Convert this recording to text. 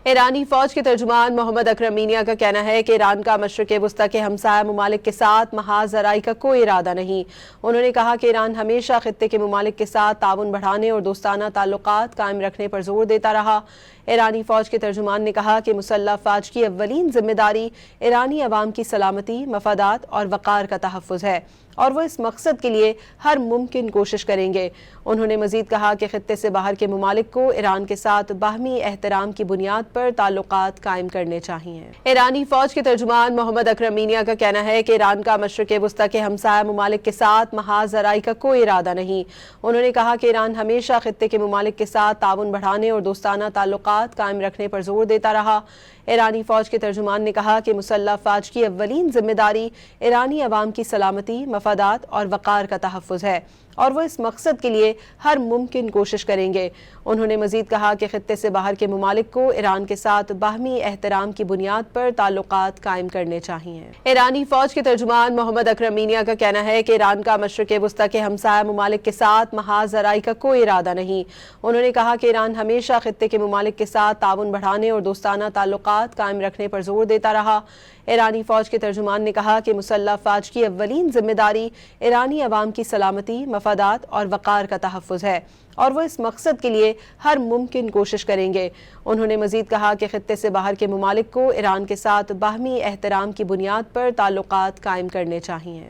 ایرانی فوج کے ترجمان محمد اکرم مینیا کا کہنا ہے کہ ایران کا مشرق وسطی کے ہمسایہ ممالک کے ساتھ محاذ زراعی کا کوئی ارادہ نہیں۔ انہوں نے کہا کہ ایران ہمیشہ خطے کے ممالک کے ساتھ تعاون بڑھانے اور دوستانہ تعلقات قائم رکھنے پر زور دیتا رہا۔ ایرانی فوج کے ترجمان نے کہا کہ مسلح افواج کی اولین ذمہ داری ایرانی عوام کی سلامتی، مفادات اور وقار کا تحفظ ہے، اور وہ اس مقصد کے لیے ہر ممکن کوشش کریں گے۔ انہوں نے مزید کہا کہ خطے سے باہر کے ممالک کو ایران کے ساتھ باہمی احترام کی بنیاد پر تعلقات قائم کرنے چاہیے۔ ایرانی فوج کے ترجمان محمد اکرم مینیا کا کہنا ہے کہ ایران کا مشرق وسطی کے ہمسایہ ممالک کے ساتھ محاذ زراعی کا کوئی ارادہ نہیں۔ انہوں نے کہا کہ ایران ہمیشہ خطے کے ممالک کے ساتھ تعاون بڑھانے اور دوستانہ تعلقات قائم رکھنے پر زور دیتا رہا۔ ایرانی فوج کے ترجمان نے کہا کہ مسلح افواج کی اولین ذمہ داری ایرانی عوام کی سلامتی، مفادات اور وقار کا تحفظ ہے، اور وہ اس مقصد کے لیے ہر ممکن کوشش کریں گے۔ انہوں نے مزید کہا کہ خطے سے باہر کے ممالک کو ایران کے ساتھ باہمی احترام کی بنیاد پر تعلقات قائم کرنے چاہیے۔ ایرانی فوج کے ترجمان محمد اکرم مینیا کا کہنا ہے کہ ایران کا مشرق وسطی کے ہمسایہ ممالک کے ساتھ محاذ زراعی کا کوئی ارادہ نہیں۔ انہوں نے کہا کہ ایران ہمیشہ خطے کے ممالک کے ساتھ تعاون بڑھانے اور دوستانہ تعلقات قائم رکھنے پر زور دیتا رہا۔ ایرانی فوج کے ترجمان نے کہا کہ مسلح افواج کی اولین ذمہ داری ایرانی عوام کی سلامتی، مفادات اور وقار کا تحفظ ہے، اور وہ اس مقصد کے لیے ہر ممکن کوشش کریں گے۔ انہوں نے مزید کہا کہ خطے سے باہر کے ممالک کو ایران کے ساتھ باہمی احترام کی بنیاد پر تعلقات قائم کرنے چاہیے۔